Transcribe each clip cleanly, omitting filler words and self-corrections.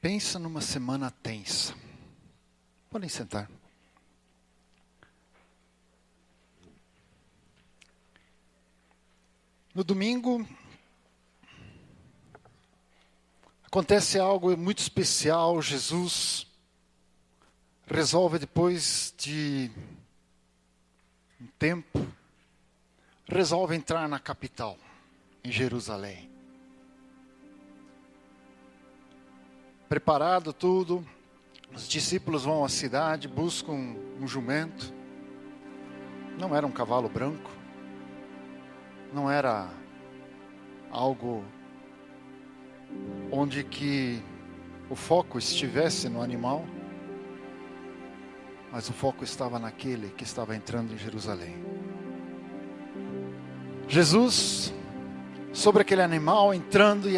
Pensa numa semana tensa. Podem sentar. No domingo, acontece algo muito especial. Jesus resolve, depois de um tempo, resolve entrar na capital, em Jerusalém. Preparado tudo, os discípulos vão à cidade, buscam um jumento. Não era um cavalo branco, não era algo onde que o foco estivesse no animal, mas o foco estava naquele que estava entrando em Jerusalém. Jesus, sobre aquele animal entrando e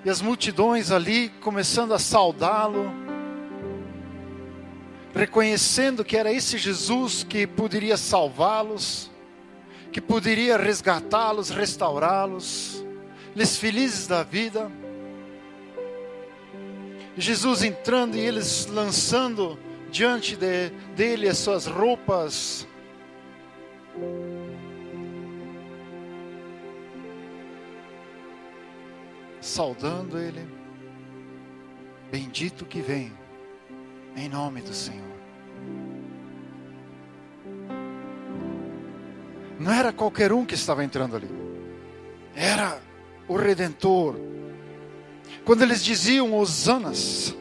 as multidões ali começando a saudá-lo, reconhecendo que era esse Jesus que poderia salvá-los, que poderia resgatá-los, restaurá-los, eles felizes da vida. Jesus entrando e eles lançando diante dele as suas roupas, saudando ele. Bendito que vem em nome do Senhor. Não era qualquer um que estava entrando ali, era o Redentor. Quando eles diziam Hosanas,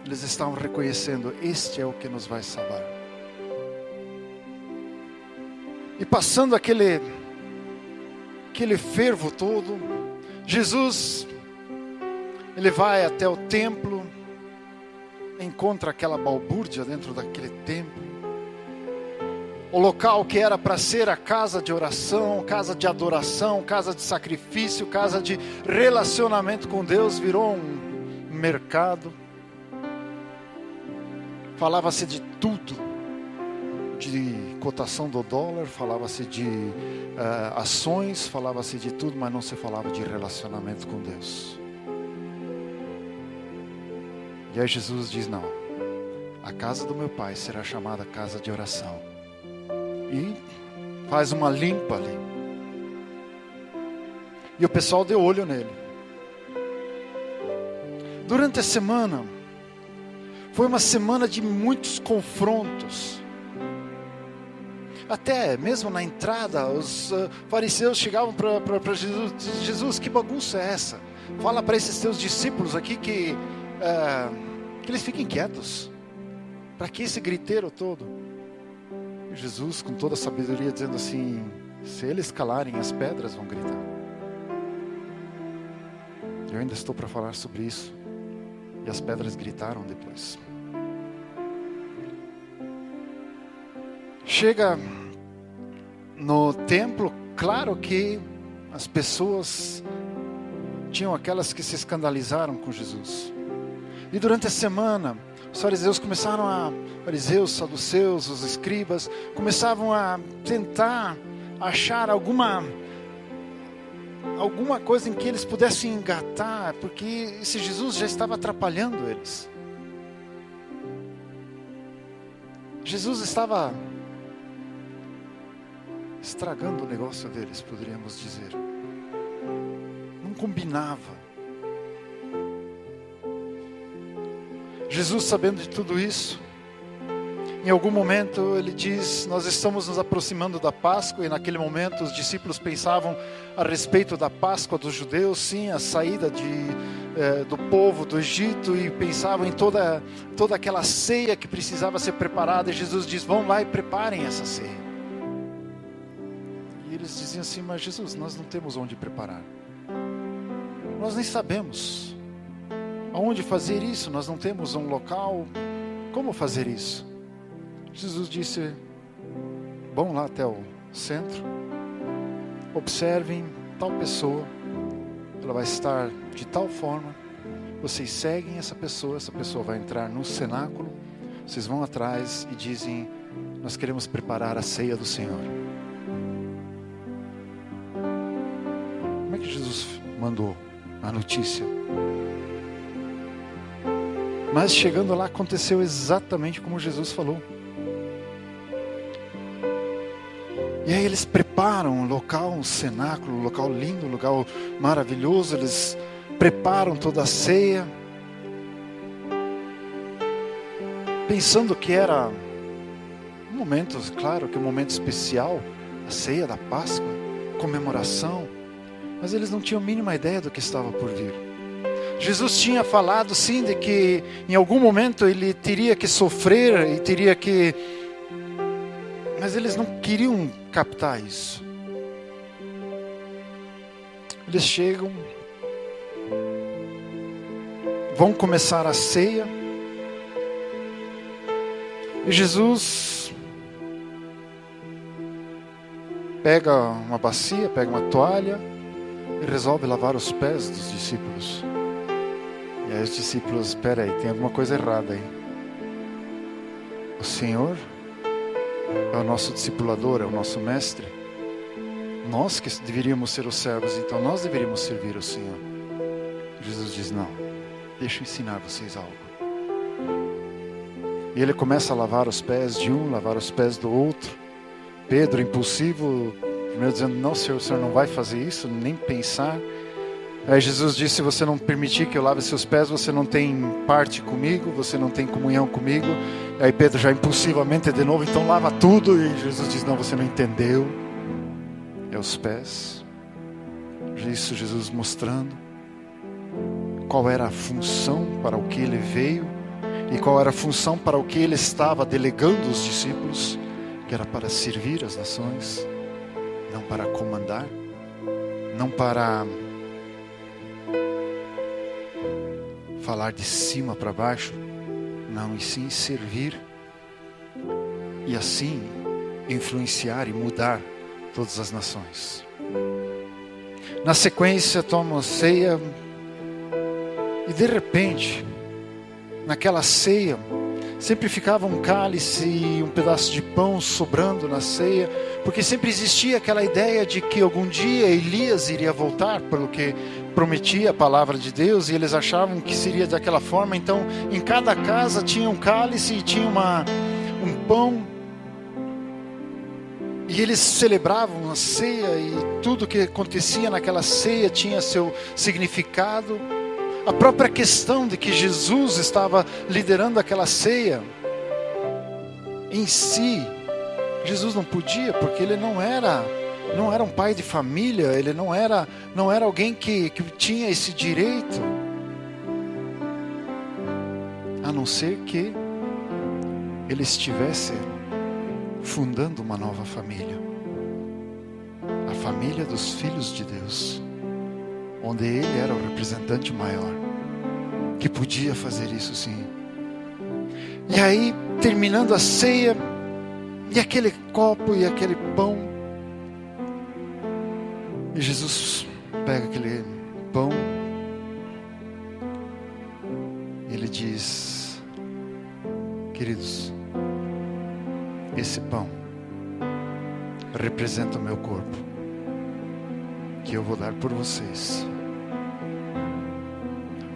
eles estavam reconhecendo: este é o que nos vai salvar. E passando aquele fervo todo, Jesus, ele vai até o templo, encontra aquela balbúrdia dentro daquele templo. O local que era para ser a casa de oração, casa de adoração, casa de sacrifício, casa de relacionamento com Deus, virou um mercado. Falava-se de tudo, de cotação do dólar, falava-se de ações, falava-se de tudo, mas não se falava de relacionamento com Deus. E aí Jesus diz: não, a casa do meu pai será chamada casa de oração. E faz uma limpa ali. E o pessoal deu olho nele. Durante a semana, foi uma semana de muitos confrontos. Até mesmo na entrada, os fariseus chegavam para Jesus: Jesus, que bagunça é essa? Fala para esses teus discípulos aqui que eles fiquem quietos. Para que esse griteiro todo? E Jesus, com toda a sabedoria, dizendo assim: se eles calarem, as pedras vão gritar. Eu ainda estou para falar sobre isso. E as pedras gritaram depois. Chega no templo, claro que as pessoas tinham aquelas que se escandalizaram com Jesus. E durante a semana, os fariseus fariseus, saduceus, os escribas, começavam a tentar achar alguma coisa em que eles pudessem engatar, porque esse Jesus já estava atrapalhando eles. Jesus estava estragando o negócio deles, poderíamos dizer. Não combinava. Jesus, sabendo de tudo isso, em algum momento ele diz: nós estamos nos aproximando da Páscoa. E naquele momento os discípulos pensavam a respeito da Páscoa dos judeus, sim, a saída do povo do Egito, e pensavam em toda aquela ceia que precisava ser preparada. E Jesus diz: vão lá e preparem essa ceia. E eles diziam assim: mas Jesus, nós não temos onde preparar, nós nem sabemos aonde fazer isso, nós não temos um local, como fazer isso? Jesus disse: vão lá até o centro, observem tal pessoa, ela vai estar de tal forma, vocês seguem essa pessoa vai entrar no cenáculo, vocês vão atrás e dizem: nós queremos preparar a ceia do Senhor. Como é que Jesus mandou a notícia? Mas chegando lá aconteceu exatamente como Jesus falou. E aí eles preparam um local, um cenáculo, um local lindo, um local maravilhoso. Eles preparam toda a ceia, pensando que era um momento, claro que um momento especial, a ceia da Páscoa, comemoração. Mas eles não tinham a mínima ideia do que estava por vir. Jesus tinha falado sim de que em algum momento ele teria que sofrer e teria que... Mas eles não queriam captar isso. Eles chegam, vão começar a ceia, e Jesus pega uma bacia, pega uma toalha e resolve lavar os pés dos discípulos. E aí os discípulos, espera aí, tem alguma coisa errada aí. O Senhor é o nosso discipulador, é o nosso mestre. Nós que deveríamos ser os servos, então nós deveríamos servir o Senhor. Jesus diz, não, deixa eu ensinar vocês algo. E ele começa a lavar os pés de um, lavar os pés do outro. Pedro, impulsivo, primeiro dizendo, não Senhor, o Senhor não vai fazer isso, nem pensar. Aí Jesus disse, se você não permitir que eu lave seus pés, você não tem parte comigo, você não tem comunhão comigo. Aí Pedro já impulsivamente de novo, então lava tudo. E Jesus diz, não, você não entendeu. É os pés. Isso Jesus mostrando qual era a função para o que ele veio e qual era a função para o que ele estava delegando os discípulos, que era para servir as nações, não para comandar, não para falar de cima para baixo, não, e sim servir e assim influenciar e mudar todas as nações. Na sequência toma ceia e de repente naquela ceia sempre ficava um cálice e um pedaço de pão sobrando na ceia, porque sempre existia aquela ideia de que algum dia Elias iria voltar, pelo que prometia a palavra de Deus, e eles achavam que seria daquela forma. Então em cada casa tinha um cálice e tinha um pão, e eles celebravam a ceia, e tudo que acontecia naquela ceia tinha seu significado. A própria questão de que Jesus estava liderando aquela ceia, em si, Jesus não podia, porque ele não era um pai de família, ele não era alguém que tinha esse direito, a não ser que ele estivesse fundando uma nova família, a família dos filhos de Deus, onde ele era o representante maior, que podia fazer isso sim. E aí, terminando a ceia, e aquele copo e aquele pão, e Jesus pega aquele pão, e ele diz, queridos, esse pão representa o meu corpo, que eu vou dar por vocês.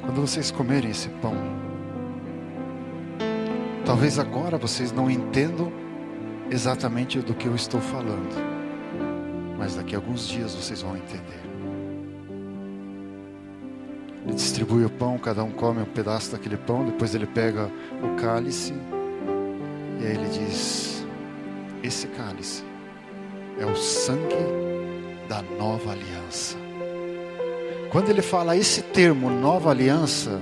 Quando vocês comerem esse pão, talvez agora vocês não entendam exatamente do que eu estou falando, mas daqui a alguns dias vocês vão entender. Ele distribui o pão, cada um come um pedaço daquele pão, depois ele pega o cálice, e aí ele diz, esse cálice é o sangue da nova aliança. Quando ele fala esse termo, nova aliança,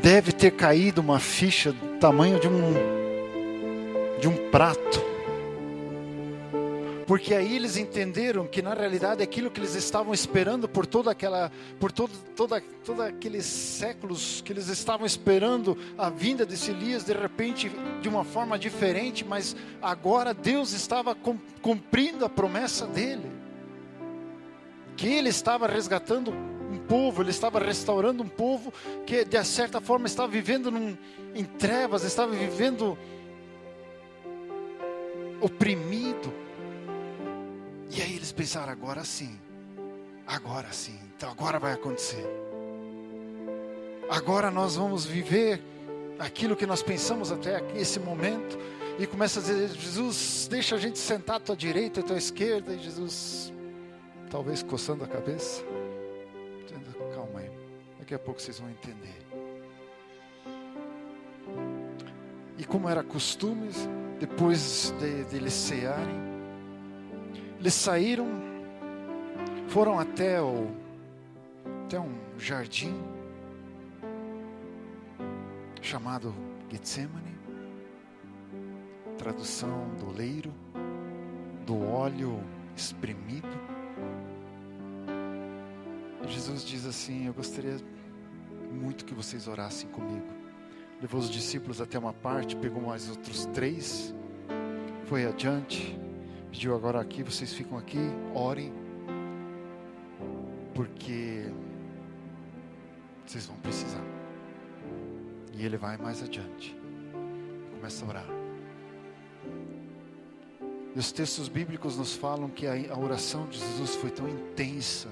deve ter caído uma ficha do tamanho de um prato. Porque aí eles entenderam que na realidade aquilo que eles estavam esperando por todos aqueles séculos, que eles estavam esperando a vinda desse Elias, de repente de uma forma diferente, mas agora Deus estava cumprindo a promessa dele. Que ele estava resgatando um povo, ele estava restaurando um povo que de certa forma estava vivendo em trevas, estava vivendo oprimido. E aí eles pensaram, agora sim, então agora vai acontecer. Agora nós vamos viver aquilo que nós pensamos até esse momento, e começa a dizer: Jesus, deixa a gente sentar à tua direita, à tua esquerda. E Jesus, talvez coçando a cabeça, dizendo: calma aí, daqui a pouco vocês vão entender. E como era costume, depois de eles cearem, eles saíram, foram até um jardim chamado Getsemane, tradução do oleiro, do óleo espremido. E Jesus diz assim: eu gostaria muito que vocês orassem comigo. Levou os discípulos até uma parte, pegou mais outros 3, foi adiante, pediu: agora aqui, vocês ficam aqui, orem, porque vocês vão precisar. E ele vai mais adiante, começa a orar. E os textos bíblicos nos falam que a oração de Jesus foi tão intensa,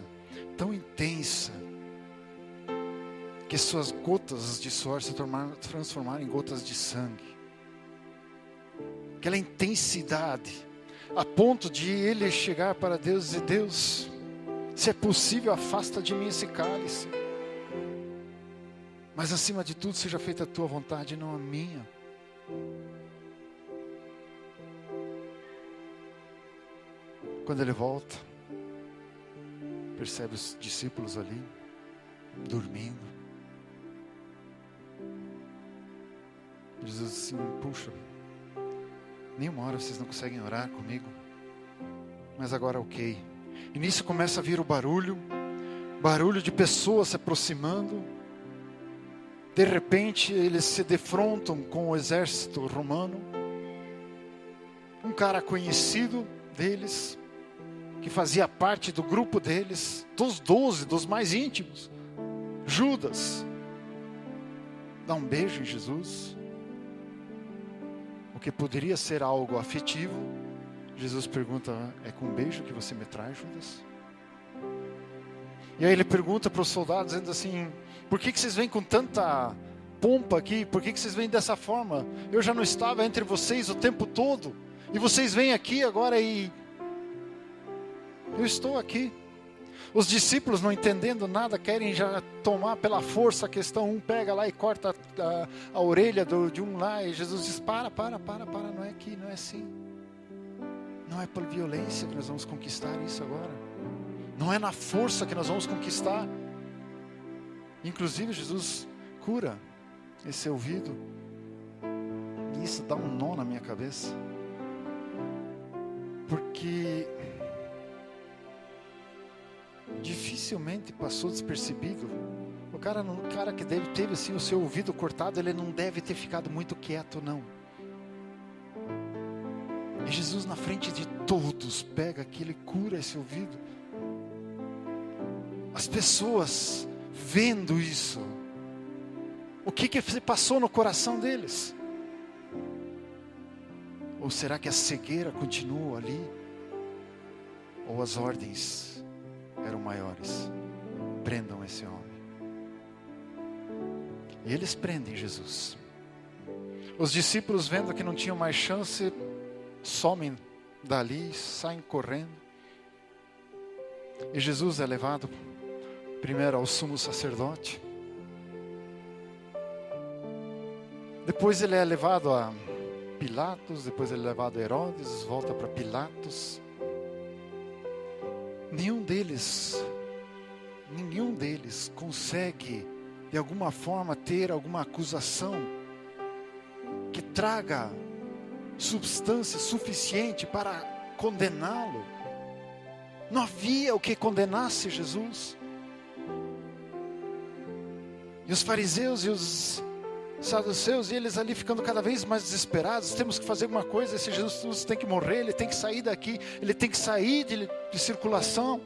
que suas gotas de suor se transformaram em gotas de sangue. Aquela intensidade, a ponto de ele chegar para Deus e dizer: Deus, se é possível, afasta de mim esse cálice, mas acima de tudo seja feita a tua vontade e não a minha. Quando ele volta, percebe os discípulos ali dormindo. Jesus assim: puxa, nenhuma hora vocês não conseguem orar comigo, mas agora ok. E nisso começa a vir o barulho de pessoas se aproximando. De repente eles se defrontam com o exército romano. Um cara conhecido deles, que fazia parte do grupo deles, dos 12, dos mais íntimos, Judas, dá um beijo em Jesus. O que poderia ser algo afetivo, Jesus pergunta: é com um beijo que você me traz, Judas? E aí ele pergunta para os soldados, dizendo assim: por que vocês vêm com tanta pompa aqui? Por que vocês vêm dessa forma? Eu já não estava entre vocês o tempo todo, e vocês vêm aqui agora e eu estou aqui. Os discípulos, não entendendo nada, querem já tomar pela força a questão. Um pega lá e corta a orelha de um lá, e Jesus diz: para, não é aqui, não é assim. Não é por violência que nós vamos conquistar isso agora. Não é na força que nós vamos conquistar. Inclusive Jesus cura esse ouvido, e isso dá um nó na minha cabeça, porque dificilmente passou despercebido. O cara que teve assim o seu ouvido cortado, ele não deve ter ficado muito quieto, não. E Jesus, na frente de todos, pega aquilo e cura esse ouvido. As pessoas vendo isso, o que se passou no coração deles? Ou será que a cegueira continuou ali? Ou as ordens eram maiores? Prendam esse homem. E eles prendem Jesus. Os discípulos, vendo que não tinham mais chance, somem dali, saem correndo. E Jesus é levado primeiro ao sumo sacerdote. Depois ele é levado a Pilatos. Depois ele é levado a Herodes. Volta para Pilatos. Nenhum deles consegue de alguma forma ter alguma acusação que traga substância suficiente para condená-lo. Não havia o que condenasse Jesus. E os fariseus e os saduceus, e eles ali ficando cada vez mais desesperados: temos que fazer alguma coisa, esse Jesus tem que morrer, ele tem que sair daqui, ele tem que sair de circulação.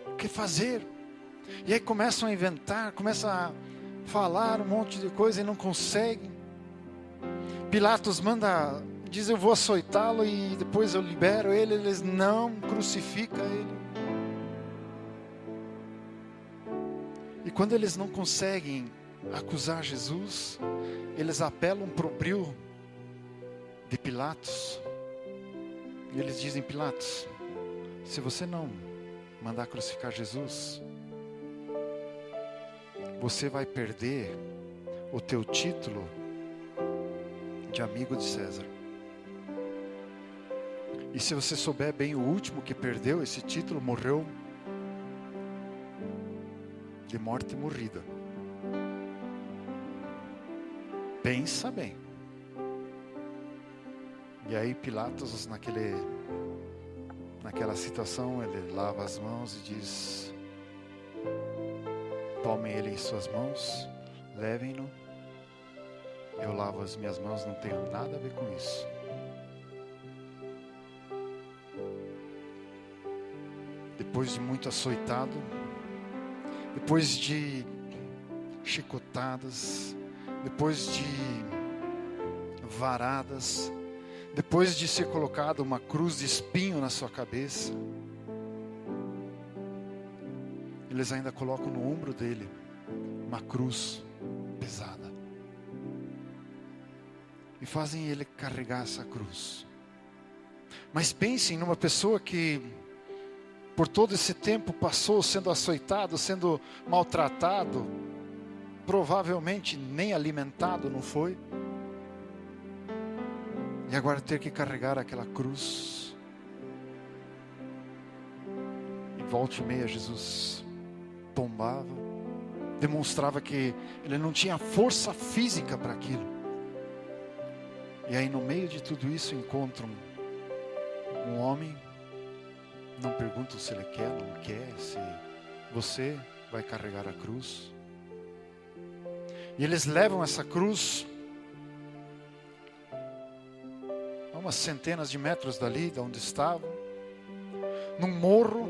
O que fazer? E aí começam a inventar, começam a falar um monte de coisa e não conseguem. Pilatos diz: eu vou açoitá-lo e depois eu libero ele. Eles: não, crucifica ele. E quando eles não conseguem acusar Jesus, eles apelam para o bril de Pilatos. E eles dizem: Pilatos, se você não mandar crucificar Jesus, você vai perder o teu título de amigo de César. E se você souber bem, o último que perdeu esse título morreu de morte morrida. Pensa bem. E aí Pilatos, naquela situação, ele lava as mãos e diz: tomem ele em suas mãos, levem-no. Eu lavo as minhas mãos, não tenho nada a ver com isso. Depois de muito açoitado, depois de chicotadas, depois de varadas, depois de ser colocado uma cruz de espinho na sua cabeça, eles ainda colocam no ombro dele uma cruz pesada e fazem ele carregar essa cruz. Mas pensem numa pessoa que por todo esse tempo passou sendo açoitado, sendo maltratado, provavelmente nem alimentado não foi, e agora ter que carregar aquela cruz. E volta e meia Jesus tombava, demonstrava que ele não tinha força física para aquilo. E aí no meio de tudo isso encontram um homem. Não perguntam se ele quer, não quer, se você vai carregar a cruz. E eles levam essa cruz a umas centenas de metros dali, de onde estavam, num morro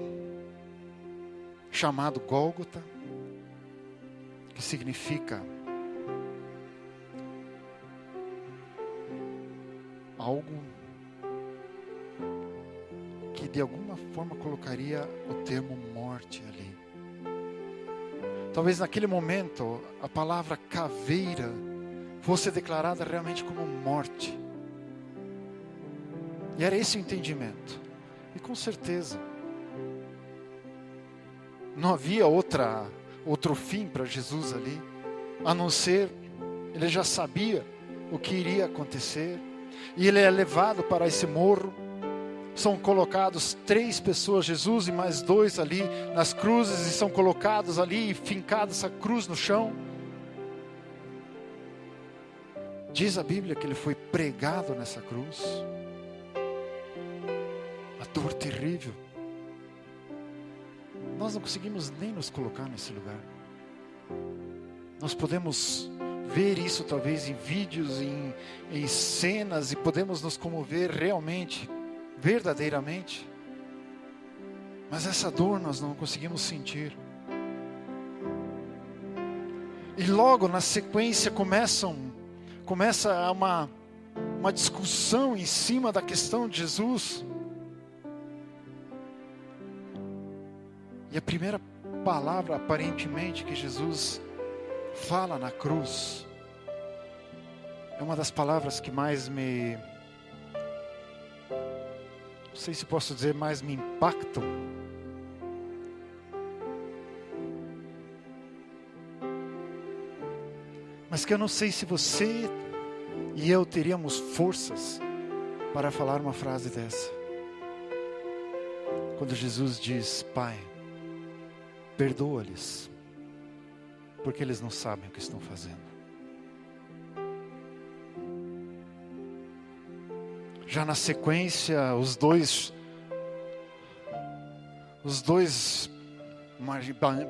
chamado Gólgota, que significa algo que de alguma forma colocaria o termo morte ali. Talvez naquele momento a palavra caveira fosse declarada realmente como morte. E era esse o entendimento. E com certeza não havia outro fim para Jesus ali, a não ser, ele já sabia o que iria acontecer. E ele é levado para esse morro. São colocados 3 pessoas, Jesus e mais 2 ali nas cruzes, e são colocados ali e fincada essa cruz no chão. Diz a Bíblia que ele foi pregado nessa cruz. A dor terrível. Nós não conseguimos nem nos colocar nesse lugar. Nós podemos ver isso talvez em vídeos, em cenas, e podemos nos comover realmente, verdadeiramente, mas essa dor nós não conseguimos sentir. E logo na sequência começa uma discussão em cima da questão de Jesus. E a primeira palavra aparentemente que Jesus fala na cruz é uma das palavras que mais me, não sei se posso dizer, mais me impactam. Mas que eu não sei se você e eu teríamos forças para falar uma frase dessa. Quando Jesus diz: Pai, perdoa-lhes, porque eles não sabem o que estão fazendo. Já na sequência, os dois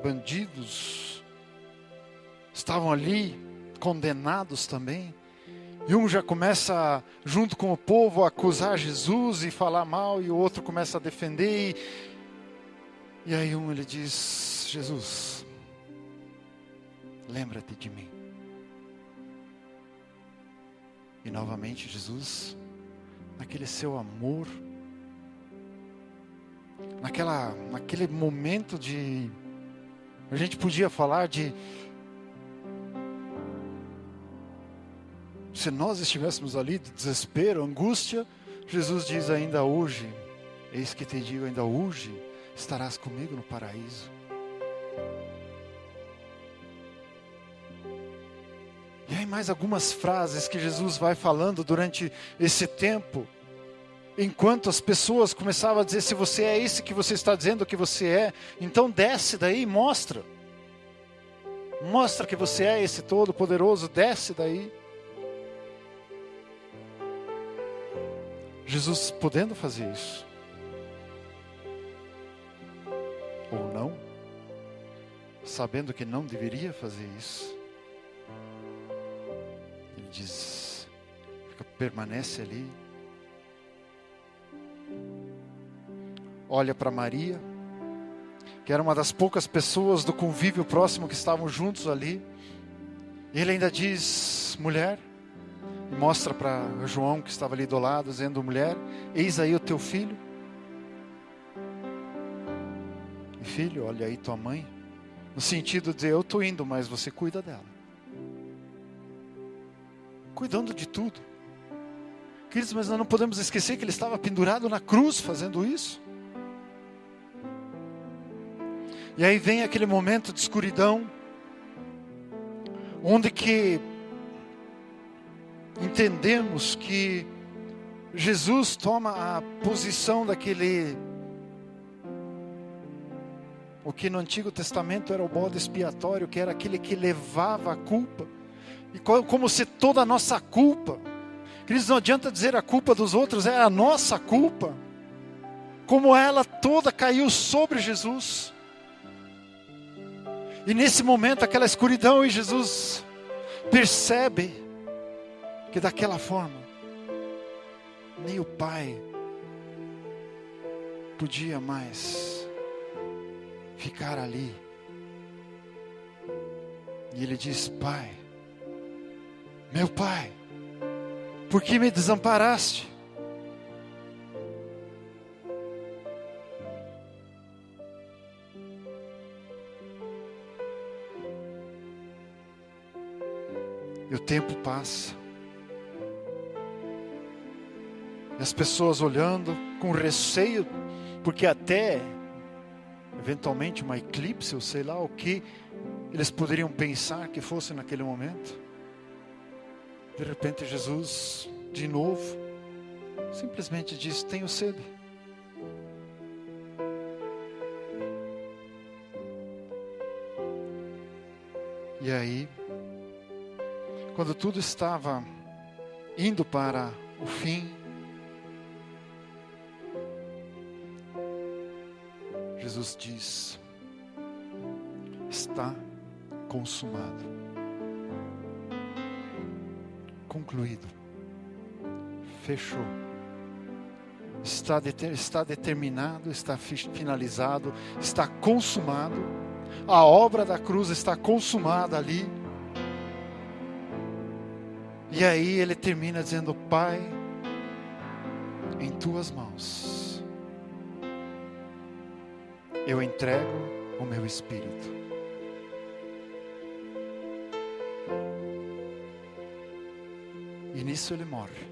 bandidos estavam ali, condenados também. E um já começa, junto com o povo, a acusar Jesus e falar mal, e o outro começa a defender. E aí ele diz: Jesus, lembra-te de mim. E novamente Jesus, naquele seu amor, naquele momento de, a gente podia falar de se nós estivéssemos ali de desespero, angústia, Jesus diz: ainda hoje, eis que te digo, ainda hoje estarás comigo no paraíso. E aí mais algumas frases que Jesus vai falando durante esse tempo, enquanto as pessoas começavam a dizer: se você é esse que você está dizendo que você é, então desce daí e mostra. Mostra que você é esse Todo-Poderoso, desce daí. Jesus podendo fazer isso, ou não, sabendo que não deveria fazer isso, ele diz, permanece ali, olha para Maria, que era uma das poucas pessoas do convívio próximo que estavam juntos ali, e ele ainda diz: mulher, e mostra para João que estava ali do lado, dizendo: mulher, eis aí o teu filho. E filho, olha aí tua mãe. No sentido de: eu estou indo, mas você cuida dela. Cuidando de tudo. Queridos, mas nós não podemos esquecer que ele estava pendurado na cruz fazendo isso. E aí vem aquele momento de escuridão, onde que entendemos que Jesus toma a posição daquele, o que no Antigo Testamento era o bode expiatório, que era aquele que levava a culpa, e como se toda a nossa culpa, queridos, não adianta dizer a culpa dos outros, é a nossa culpa, como ela toda caiu sobre Jesus. E nesse momento, aquela escuridão, e Jesus percebe que daquela forma, nem o Pai podia mais ficar ali. E ele diz: Pai, meu Pai, por que me desamparaste? E o tempo passa. E as pessoas olhando com receio, porque até eventualmente uma eclipse, ou sei lá o que eles poderiam pensar que fosse naquele momento. De repente Jesus, de novo, simplesmente diz: tenho sede. E aí, quando tudo estava indo para o fim, Jesus diz: está consumado, concluído, fechou, está determinado, está finalizado, está consumado, a obra da cruz está consumada ali. E aí ele termina dizendo: Pai, em tuas mãos eu entrego o meu espírito. E nisso ele morre.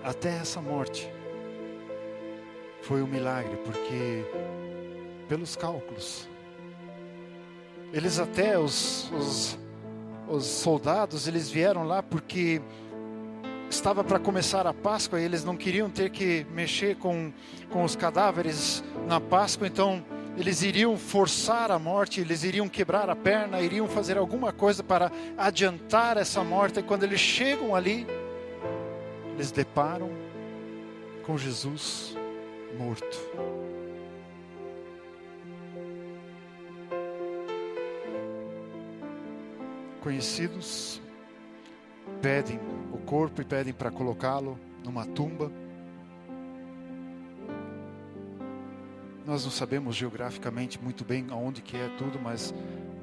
Até essa morte foi um milagre, porque pelos cálculos, eles até os soldados, eles vieram lá porque estava para começar a Páscoa e eles não queriam ter que mexer com os cadáveres na Páscoa, então eles iriam forçar a morte, eles iriam quebrar a perna, iriam fazer alguma coisa para adiantar essa morte. E quando eles chegam ali, eles deparam com Jesus morto. Conhecidos pedem o corpo e pedem para colocá-lo numa tumba. Nós não sabemos geograficamente muito bem aonde que é tudo, mas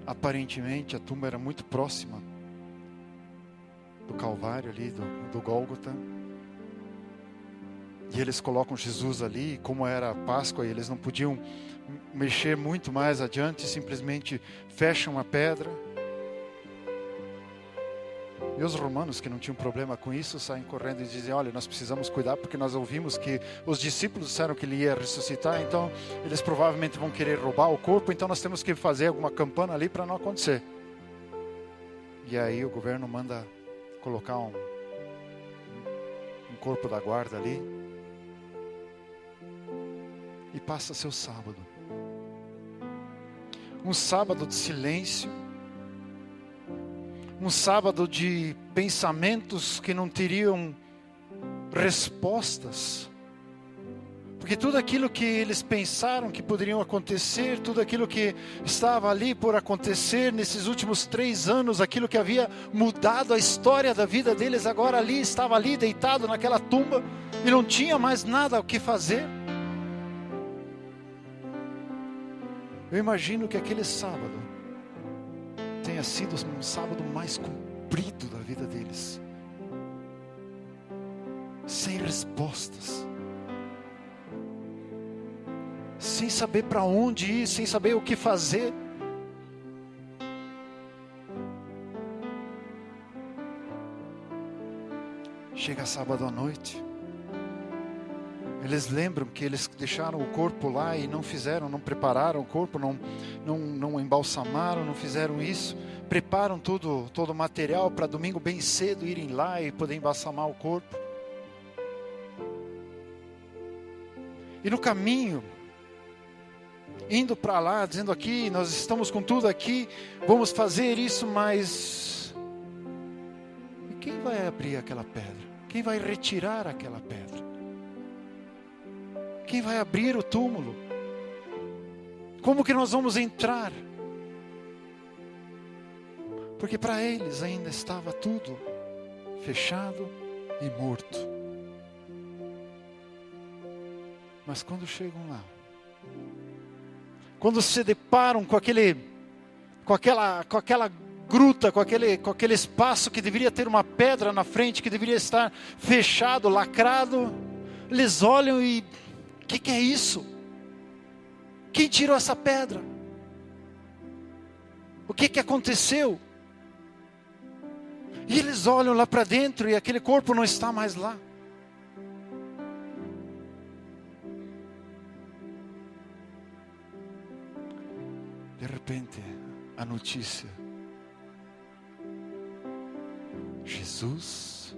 aparentemente a tumba era muito próxima do Calvário ali, do Gólgota. E eles colocam Jesus ali, como era a Páscoa, e eles não podiam mexer muito mais adiante, simplesmente fecham a pedra. E os romanos, que não tinham problema com isso, saem correndo e dizem: olha, nós precisamos cuidar porque nós ouvimos que os discípulos disseram que ele ia ressuscitar, então eles provavelmente vão querer roubar o corpo, então nós temos que fazer alguma campana ali para não acontecer. E aí o governo manda colocar um corpo da guarda ali e passa seu sábado. Um sábado de silêncio, um sábado de pensamentos que não teriam respostas, porque tudo aquilo que eles pensaram que poderiam acontecer, tudo aquilo que estava ali por acontecer nesses últimos 3 anos, aquilo que havia mudado a história da vida deles, agora ali, estava ali deitado naquela tumba e não tinha mais nada o que fazer. Eu imagino que aquele sábado tenha sido um sábado mais comprido da vida deles, sem respostas, sem saber para onde ir, sem saber o que fazer. Chega sábado à noite, eles lembram que eles deixaram o corpo lá e não fizeram, não prepararam o corpo, não embalsamaram, não fizeram isso. Preparam todo o material para domingo bem cedo irem lá e poder embalsamar o corpo. E no caminho, indo para lá, dizendo aqui, nós estamos com tudo aqui, vamos fazer isso, mas e quem vai abrir aquela pedra? Quem vai retirar aquela pedra? Quem vai abrir o túmulo? Como que nós vamos entrar? Porque para eles ainda estava tudo fechado e morto. Mas quando chegam lá, quando se deparam com aquela gruta, com aquele espaço que deveria ter uma pedra na frente, que deveria estar fechado, lacrado, eles olham e: o que é isso? Quem tirou essa pedra? O que aconteceu? E eles olham lá para dentro e aquele corpo não está mais lá. De repente, a notícia: Jesus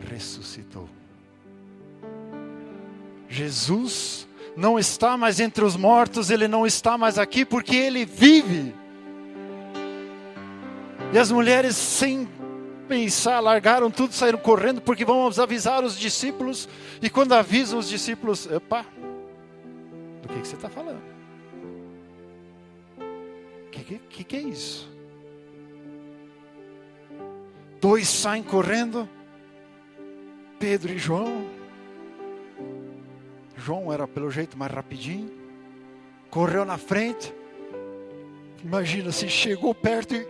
ressuscitou. Jesus não está mais entre os mortos, Ele não está mais aqui porque Ele vive. E as mulheres, sem pensar, largaram tudo, saíram correndo, porque vamos avisar os discípulos. E quando avisam os discípulos: opa, do que você está falando? O que é isso? 2 saem correndo, Pedro e João. João era pelo jeito mais rapidinho, correu na frente. Imagina se chegou perto e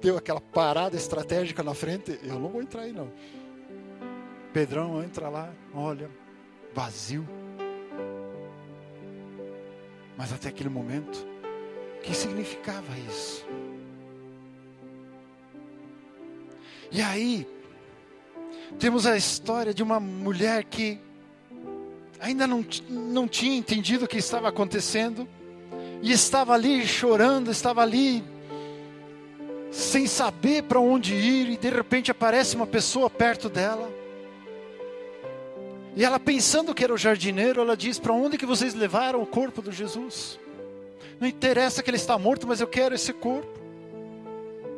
deu aquela parada estratégica na frente: eu não vou entrar aí não. Pedrão entra lá, olha, vazio. Mas até aquele momento, o que significava isso? E aí, temos a história de uma mulher que ainda não tinha entendido o que estava acontecendo, e estava ali chorando, estava ali sem saber para onde ir, e de repente aparece uma pessoa perto dela, e ela, pensando que era o jardineiro, ela diz: para onde que vocês levaram o corpo de Jesus? Não interessa que ele está morto, mas eu quero esse corpo.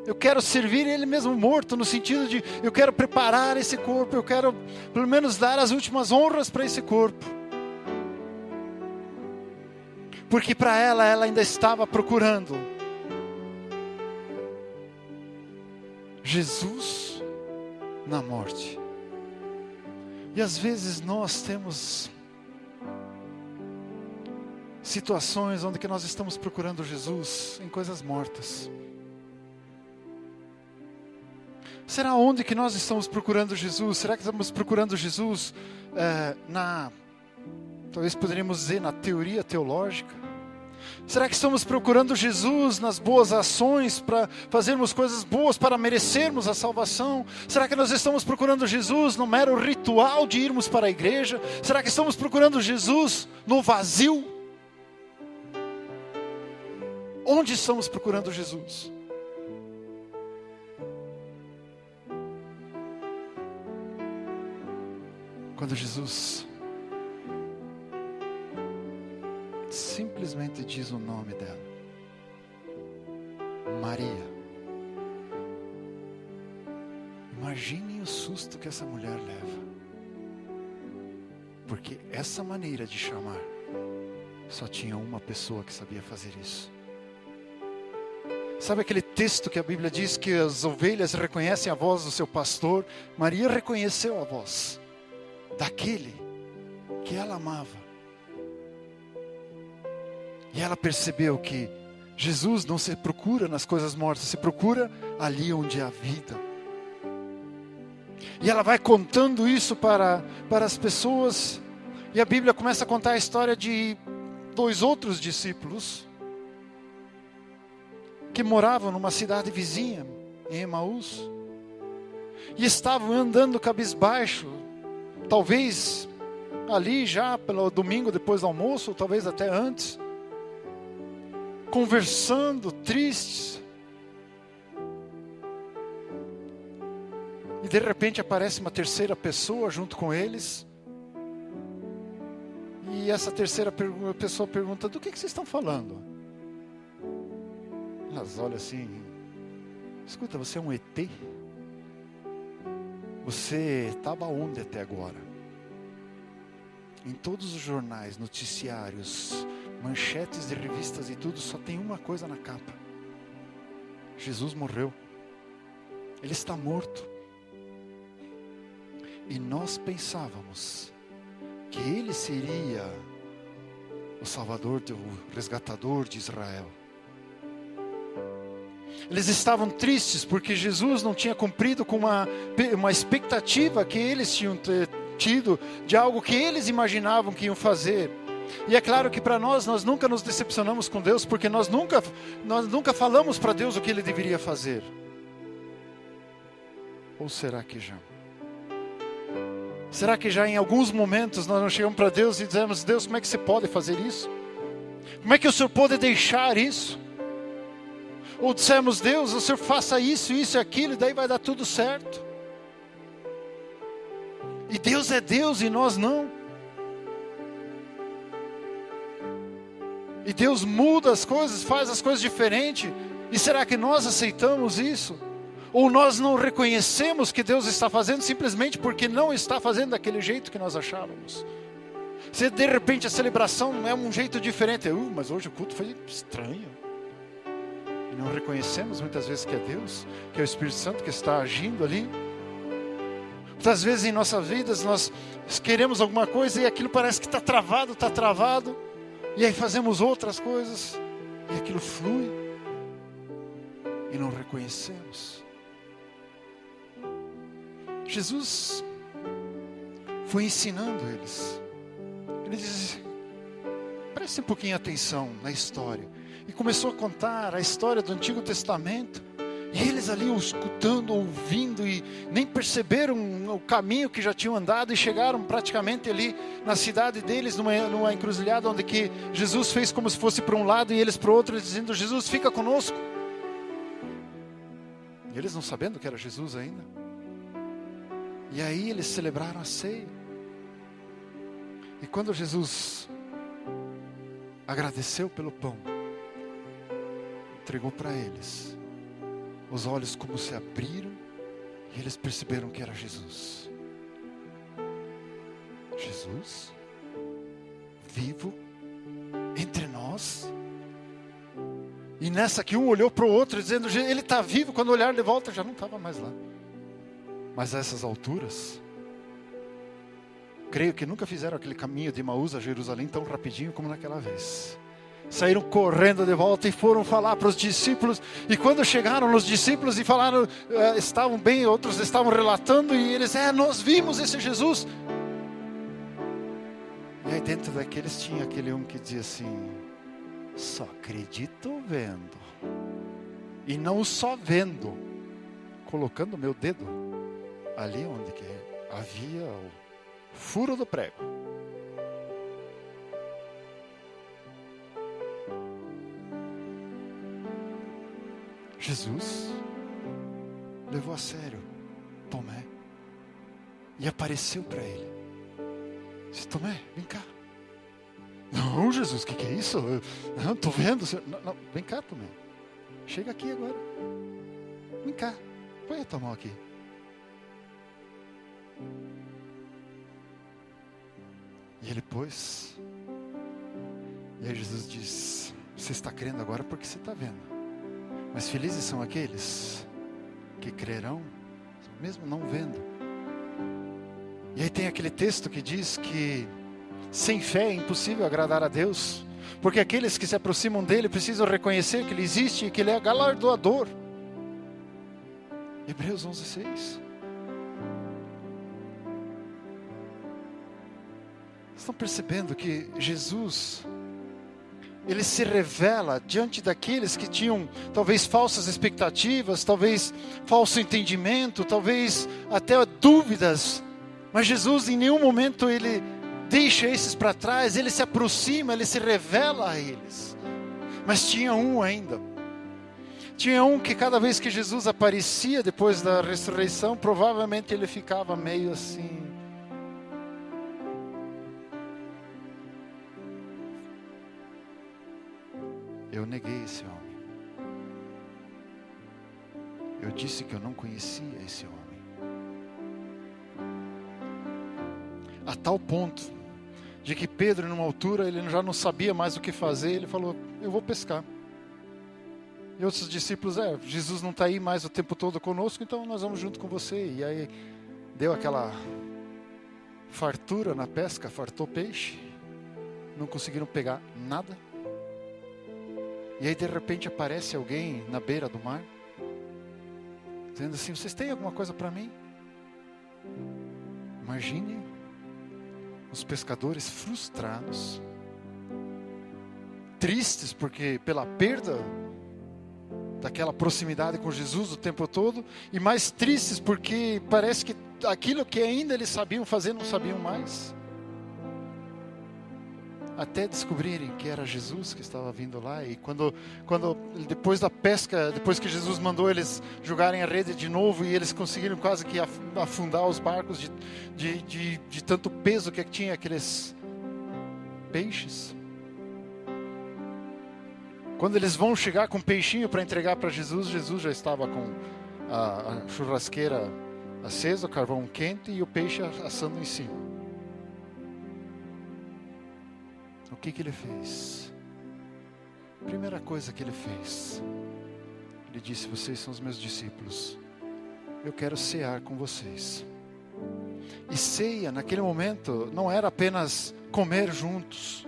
Eu quero servir ele mesmo morto, no sentido de, eu quero preparar esse corpo, eu quero pelo menos dar as últimas honras para esse corpo. Porque para ela ainda estava procurando Jesus na morte. E às vezes nós temos situações onde que nós estamos procurando Jesus em coisas mortas. Será onde que nós estamos procurando Jesus? Será que estamos procurando Jesus talvez poderíamos dizer, na teoria teológica? Será que estamos procurando Jesus nas boas ações, para fazermos coisas boas, para merecermos a salvação? Será que nós estamos procurando Jesus no mero ritual de irmos para a igreja? Será que estamos procurando Jesus no vazio? Onde estamos procurando Jesus? Quando Jesus simplesmente diz o nome dela, Maria. Imaginem o susto que essa mulher leva, porque essa maneira de chamar, só tinha uma pessoa que sabia fazer isso. Sabe aquele texto que a Bíblia diz que as ovelhas reconhecem a voz do seu pastor? Maria reconheceu a voz daquele que ela amava. E ela percebeu que Jesus não se procura nas coisas mortas, se procura ali onde há vida. E ela vai contando isso para as pessoas. E a Bíblia começa a contar a história de 2 outros discípulos que moravam numa cidade vizinha, em Emaús. E estavam andando cabisbaixo, talvez ali já pelo domingo depois do almoço, ou talvez até antes. Conversando, tristes. E de repente aparece uma terceira pessoa junto com eles. E essa terceira pessoa pergunta: do que vocês estão falando? Elas olham assim: escuta, você é um ET? Você estava onde até agora? Em todos os jornais, noticiários, manchetes de revistas e tudo, só tem uma coisa na capa: Jesus morreu. Ele está morto. E nós pensávamos que Ele seria o Salvador, o resgatador de Israel. Eles estavam tristes porque Jesus não tinha cumprido com uma expectativa que eles tinham tido, de algo que eles imaginavam que iam fazer. E é claro que para nós nunca nos decepcionamos com Deus, porque nós nunca falamos para Deus o que Ele deveria fazer. Ou será que já? Será que já em alguns momentos nós não chegamos para Deus e dizemos: Deus, como é que você pode fazer isso? Como é que o Senhor pode deixar isso? Ou dissemos: Deus, o Senhor faça isso, isso e aquilo, e daí vai dar tudo certo. E Deus é Deus e nós não. E Deus muda as coisas, faz as coisas diferentes. E será que nós aceitamos isso? Ou nós não reconhecemos que Deus está fazendo simplesmente porque não está fazendo daquele jeito que nós achávamos? Se de repente a celebração é um jeito diferente, mas hoje o culto foi estranho. E não reconhecemos muitas vezes que é Deus, que é o Espírito Santo que está agindo ali. Muitas vezes em nossas vidas nós queremos alguma coisa e aquilo parece que está travado. E aí fazemos outras coisas e aquilo flui e não reconhecemos. Jesus foi ensinando eles. Ele diz: preste um pouquinho atenção na história. E começou a contar a história do Antigo Testamento. E eles ali escutando, ouvindo, e nem perceberam o caminho que já tinham andado, e chegaram praticamente ali na cidade deles, numa encruzilhada, onde que Jesus fez como se fosse para um lado e eles para o outro, dizendo: Jesus, fica conosco. E eles não sabendo que era Jesus ainda. E aí eles celebraram a ceia. E quando Jesus agradeceu pelo pão, entregou para eles, os olhos como se abriram e eles perceberam que era Jesus. Jesus, vivo entre nós. E nessa que um olhou para o outro dizendo: Ele está vivo. Quando olharam de volta já não estava mais lá. Mas a essas alturas, creio que nunca fizeram aquele caminho de Emaús a Jerusalém tão rapidinho como naquela vez. Saíram correndo de volta e foram falar para os discípulos. E quando chegaram os discípulos e falaram, estavam bem, outros estavam relatando, e eles: nós vimos esse Jesus. E aí dentro daqueles tinha aquele um que dizia assim: Só acredito vendo. E não só vendo, colocando meu dedo ali onde que havia o furo do prego. Jesus levou a sério Tomé e apareceu para ele. Disse: Tomé, vem cá. Não, Jesus, o que é isso? Não, estou vendo. Não, vem cá, Tomé. Chega aqui agora. Vem cá. Põe a tua mão aqui. E ele pôs. E aí Jesus diz: você está crendo agora porque você está vendo. Mas felizes são aqueles que crerão, mesmo não vendo. E aí tem aquele texto que diz que sem fé é impossível agradar a Deus, porque aqueles que se aproximam dele precisam reconhecer que ele existe e que ele é galardoador. Hebreus 11:6. Estão percebendo que Jesus, ele se revela diante daqueles que tinham talvez falsas expectativas, talvez falso entendimento, talvez até dúvidas. Mas Jesus em nenhum momento ele deixa esses para trás, ele se aproxima, ele se revela a eles. Mas tinha um ainda. Tinha um que cada vez que Jesus aparecia depois da ressurreição, provavelmente ele ficava meio assim. Eu neguei esse homem. Eu disse que eu não conhecia esse homem. A tal ponto de que Pedro, numa altura, ele já não sabia mais o que fazer. Ele falou: eu vou pescar. E outros discípulos: Jesus não está aí mais o tempo todo conosco, então nós vamos junto com você. E aí deu aquela fartura na pesca, fartou peixe. Não conseguiram pegar nada. E aí de repente aparece alguém na beira do mar, dizendo assim: vocês têm alguma coisa para mim? Imagine os pescadores frustrados, tristes porque pela perda daquela proximidade com Jesus o tempo todo, e mais tristes porque parece que aquilo que ainda eles sabiam fazer não sabiam mais. Até descobrirem que era Jesus que estava vindo lá. E quando depois da pesca, depois que Jesus mandou eles jogarem a rede de novo, e eles conseguiram quase que afundar os barcos de tanto peso que tinha aqueles peixes. Quando eles vão chegar com um peixinho para entregar para Jesus, Jesus já estava com a churrasqueira acesa, o carvão quente e o peixe assando em cima. O que ele fez? Primeira coisa que ele fez, ele disse: vocês são os meus discípulos, eu quero cear com vocês. E ceia naquele momento não era apenas comer juntos.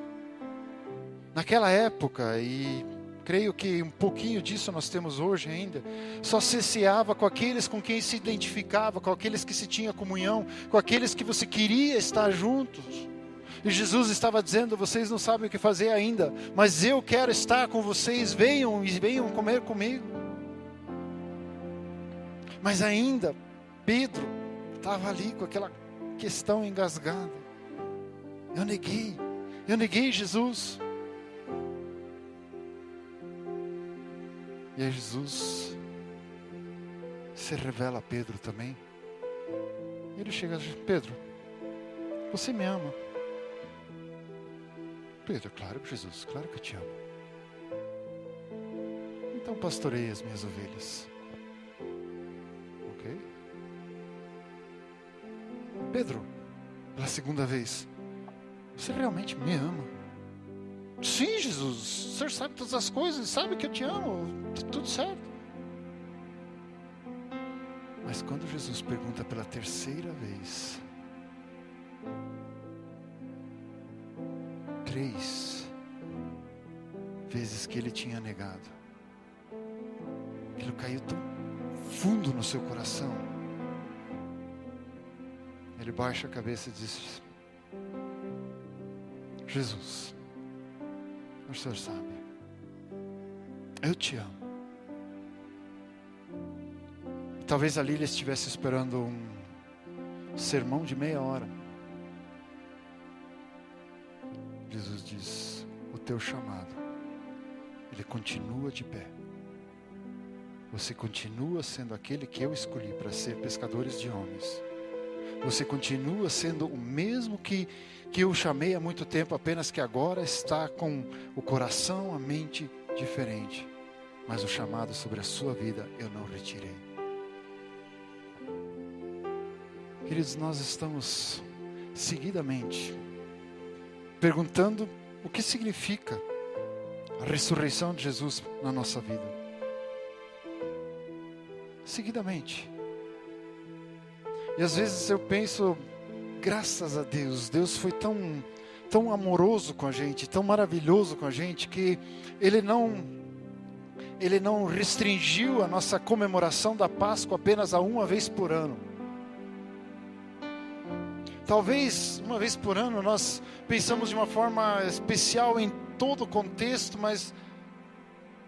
Naquela época, e creio que um pouquinho disso nós temos hoje ainda, só se ceava com aqueles com quem se identificava, com aqueles que se tinha comunhão, com aqueles que você queria estar juntos. E Jesus estava dizendo: vocês não sabem o que fazer ainda, mas eu quero estar com vocês, venham comer comigo. Mas ainda, Pedro estava ali com aquela questão engasgada. Eu neguei Jesus. E aí Jesus se revela a Pedro também. Ele chega e diz: Pedro, você me ama? Pedro: claro, Jesus, claro que eu te amo. Então pastorei as minhas ovelhas. Ok? Pedro, pela segunda vez: você realmente me ama? Sim, Jesus, o Senhor sabe todas as coisas, sabe que eu te amo, tudo certo. Mas quando Jesus pergunta pela terceira vez, 3 vezes que ele tinha negado, aquilo caiu tão fundo no seu coração. Ele baixa a cabeça e diz: Jesus, o Senhor sabe, Eu te amo. Talvez ali ele estivesse esperando um sermão de meia hora. Jesus diz: o teu chamado, ele continua de pé. Você continua sendo aquele que eu escolhi para ser pescadores de homens. Você continua sendo o mesmo que eu chamei há muito tempo, apenas que agora está com o coração, a mente diferente. Mas o chamado sobre a sua vida eu não retirei. Queridos, nós estamos seguidamente perguntando o que significa a ressurreição de Jesus na nossa vida. Seguidamente. E às vezes eu penso, graças a Deus, Deus foi tão amoroso com a gente, tão maravilhoso com a gente, que Ele não restringiu a nossa comemoração da Páscoa apenas a uma vez por ano. Talvez uma vez por ano nós pensamos de uma forma especial em todo o contexto, mas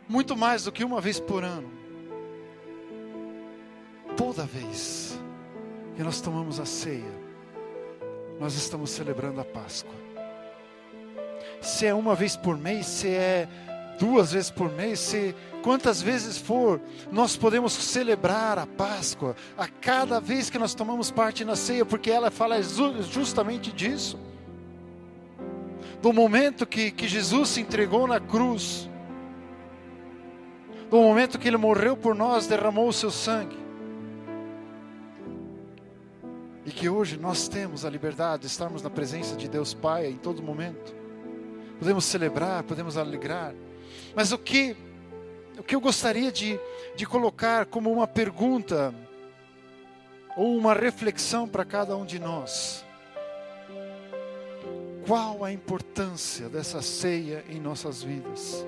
muito mais do que uma vez por ano. Toda vez que nós tomamos a ceia, nós estamos celebrando a Páscoa. Se é uma vez por mês, se é 2 vezes por mês, se quantas vezes for, nós podemos celebrar a Páscoa a cada vez que nós tomamos parte na ceia, porque ela fala justamente disso. Do momento que Jesus se entregou na cruz, do momento que Ele morreu por nós, derramou o seu sangue, e que hoje nós temos a liberdade de estarmos na presença de Deus Pai em todo momento. Podemos celebrar, podemos alegrar. Mas o que eu gostaria de colocar como uma pergunta ou uma reflexão para cada um de nós: qual a importância dessa ceia em nossas vidas?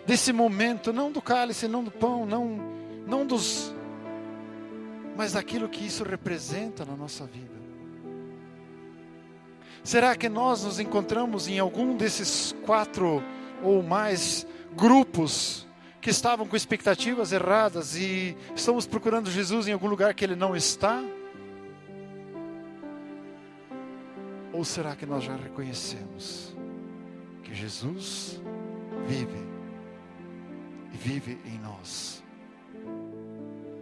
Desse momento, não do cálice, não do pão, não dos... mas daquilo que isso representa na nossa vida. Será que nós nos encontramos em algum desses 4 ou mais grupos que estavam com expectativas erradas e estamos procurando Jesus em algum lugar que Ele não está? Ou será que nós já reconhecemos que Jesus vive e vive em nós?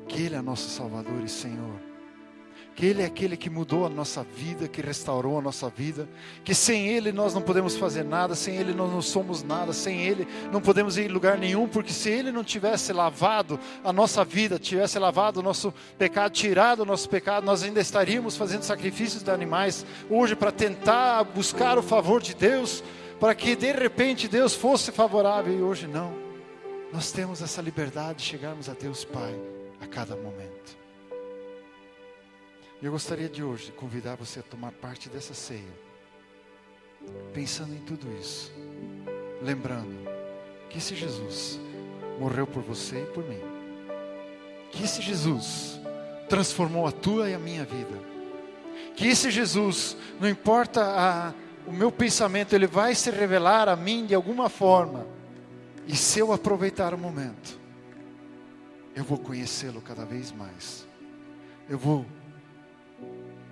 Que Ele é nosso Salvador e Senhor, que Ele é aquele que mudou a nossa vida, que restaurou a nossa vida, que sem Ele nós não podemos fazer nada, sem Ele nós não somos nada, sem Ele não podemos ir em lugar nenhum, porque se Ele não tivesse lavado a nossa vida, tivesse lavado o nosso pecado, tirado o nosso pecado, nós ainda estaríamos fazendo sacrifícios de animais hoje para tentar buscar o favor de Deus, para que de repente Deus fosse favorável, e hoje não. Nós temos essa liberdade de chegarmos a Deus Pai a cada momento. Eu gostaria de hoje convidar você a tomar parte dessa ceia, pensando em tudo isso, lembrando que esse Jesus morreu por você e por mim, que esse Jesus transformou a tua e a minha vida, que esse Jesus, não importa o meu pensamento, Ele vai se revelar a mim de alguma forma, e se eu aproveitar o momento, eu vou conhecê-lo cada vez mais. Eu vou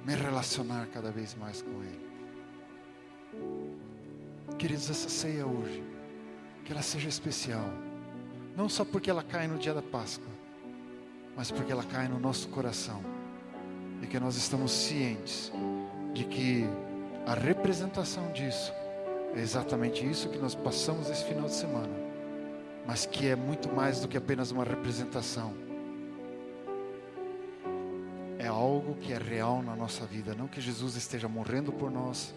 me relacionar cada vez mais com Ele. Queridos, essa ceia hoje, que ela seja especial. Não só porque ela cai no dia da Páscoa, mas porque ela cai no nosso coração. E que nós estamos cientes de que a representação disso é exatamente isso que nós passamos esse final de semana. Mas que é muito mais do que apenas uma representação. É algo que é real na nossa vida. Não que Jesus esteja morrendo por nós,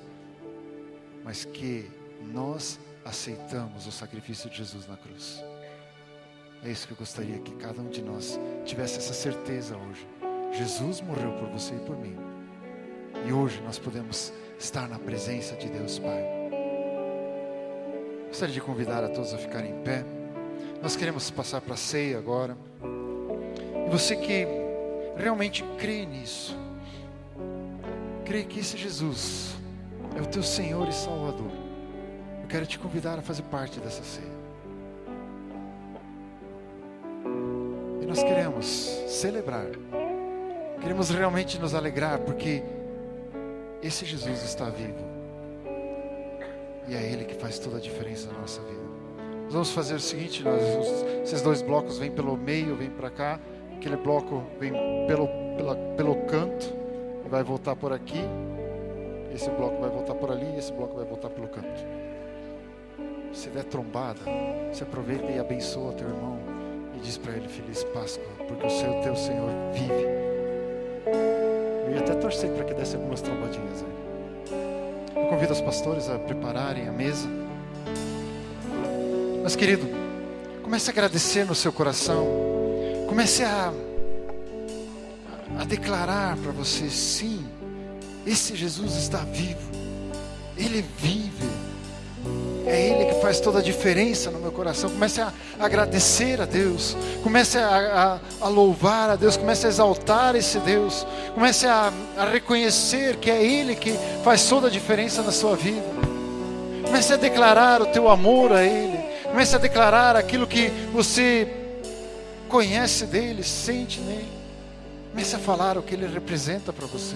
mas que nós aceitamos o sacrifício de Jesus na cruz. É isso que eu gostaria que cada um de nós tivesse essa certeza hoje. Jesus morreu por você e por mim. E hoje nós podemos estar na presença de Deus Pai. Gostaria de convidar a todos a ficarem em pé. Nós queremos passar para a ceia agora. E você que realmente crê nisso, crê que esse Jesus é o teu Senhor e Salvador, eu quero te convidar a fazer parte dessa ceia. nós queremos celebrar, queremos realmente nos alegrar, porque esse Jesus está vivo. E é Ele que faz toda a diferença na nossa vida. Nós vamos fazer o seguinte, esses dois blocos vêm pelo meio, vêm para cá. Aquele bloco vem pelo canto e vai voltar por aqui. Esse bloco vai voltar por ali e esse bloco vai voltar pelo canto. Se der trombada, você aproveita e abençoa teu irmão e diz para ele: Feliz Páscoa, porque o teu Senhor vive. Eu ia até torcer para que desse algumas trombadinhas aí. Eu convido os pastores a prepararem a mesa. Mas querido, comece a agradecer no seu coração. Comece a declarar para você: sim, esse Jesus está vivo. Ele vive. É Ele que faz toda a diferença no meu coração. Comece a agradecer a Deus. Comece a louvar a Deus. Comece a exaltar esse Deus. Comece a reconhecer que é Ele que faz toda a diferença na sua vida. Comece a declarar o teu amor a Ele. Comece a declarar aquilo que você conhece dEle, sente nele. Comece a falar o que Ele representa para você.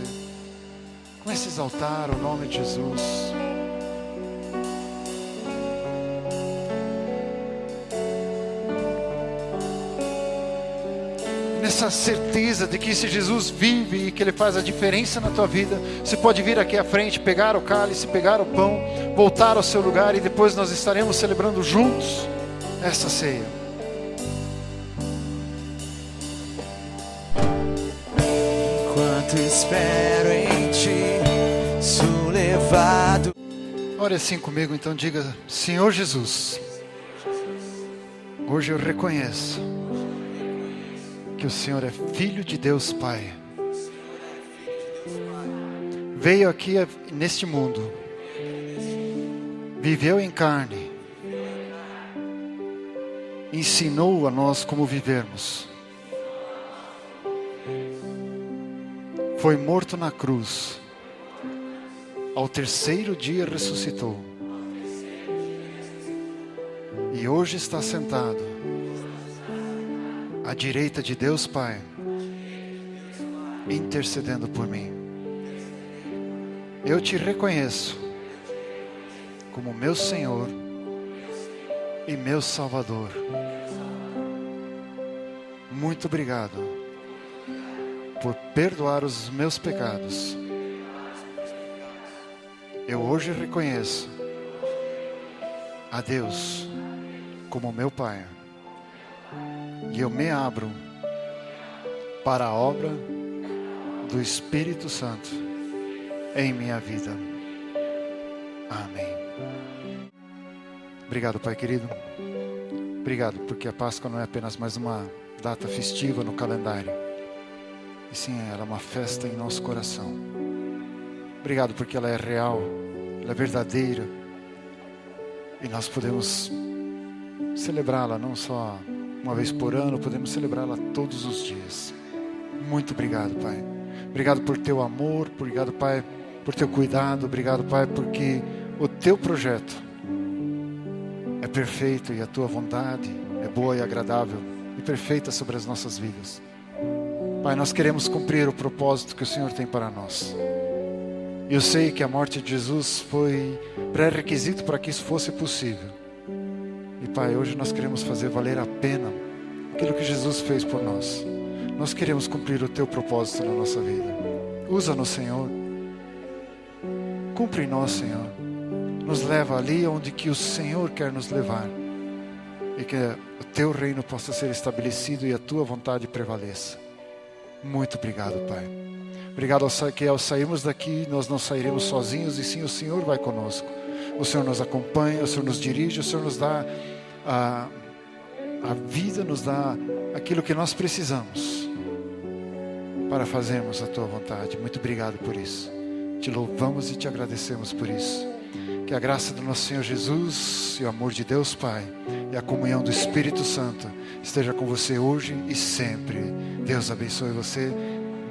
Comece a exaltar o nome de Jesus. Nessa certeza de que esse Jesus vive e que Ele faz a diferença na tua vida, você pode vir aqui à frente, pegar o cálice, pegar o pão, voltar ao seu lugar, e depois nós estaremos celebrando juntos essa ceia. Enquanto espero em ti, sou levado. Ore assim comigo, então diga: Senhor Jesus, hoje eu reconheço que o Senhor é Filho de Deus Pai. Veio aqui neste mundo, viveu em carne, ensinou a nós como vivermos, foi morto na cruz, ao terceiro dia ressuscitou, e hoje está sentado à direita de Deus Pai, intercedendo por mim. Eu te reconheço como meu Senhor e meu Salvador. Muito obrigado por perdoar os meus pecados. Eu hoje reconheço a Deus como meu Pai. E eu me abro para a obra do Espírito Santo em minha vida. Amém. Obrigado, Pai querido. Obrigado, porque a Páscoa não é apenas mais uma data festiva no calendário, e sim, ela é uma festa em nosso coração. Obrigado porque ela é real, ela é verdadeira, e nós podemos celebrá-la não só uma vez por ano, podemos celebrá-la todos os dias. Muito obrigado, Pai. Obrigado por teu amor, obrigado, Pai, por teu cuidado, obrigado, Pai, porque o teu projeto é perfeito e a tua vontade é boa e agradável e perfeita sobre as nossas vidas. Pai, nós queremos cumprir o propósito que o Senhor tem para nós. Eu sei que a morte de Jesus foi pré-requisito para que isso fosse possível. E Pai, hoje nós queremos fazer valer a pena aquilo que Jesus fez por nós. Nós queremos cumprir o teu propósito na nossa vida. Usa-nos, Senhor. Cumpre em nós, Senhor. Nos leva ali onde que o Senhor quer nos levar. E que o teu reino possa ser estabelecido e a tua vontade prevaleça. Muito obrigado, Pai. Obrigado que ao sairmos daqui nós não sairemos sozinhos, e sim o Senhor vai conosco. O Senhor nos acompanha, o Senhor nos dirige, o Senhor nos dá a vida, nos dá aquilo que nós precisamos para fazermos a tua vontade. Muito obrigado por isso. Te louvamos e te agradecemos por isso. Que a graça do nosso Senhor Jesus e o amor de Deus Pai e a comunhão do Espírito Santo esteja com você hoje e sempre. Deus abençoe você.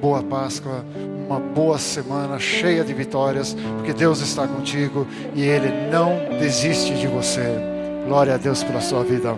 Boa Páscoa, uma boa semana cheia de vitórias, porque Deus está contigo e Ele não desiste de você. Glória a Deus pela sua vida.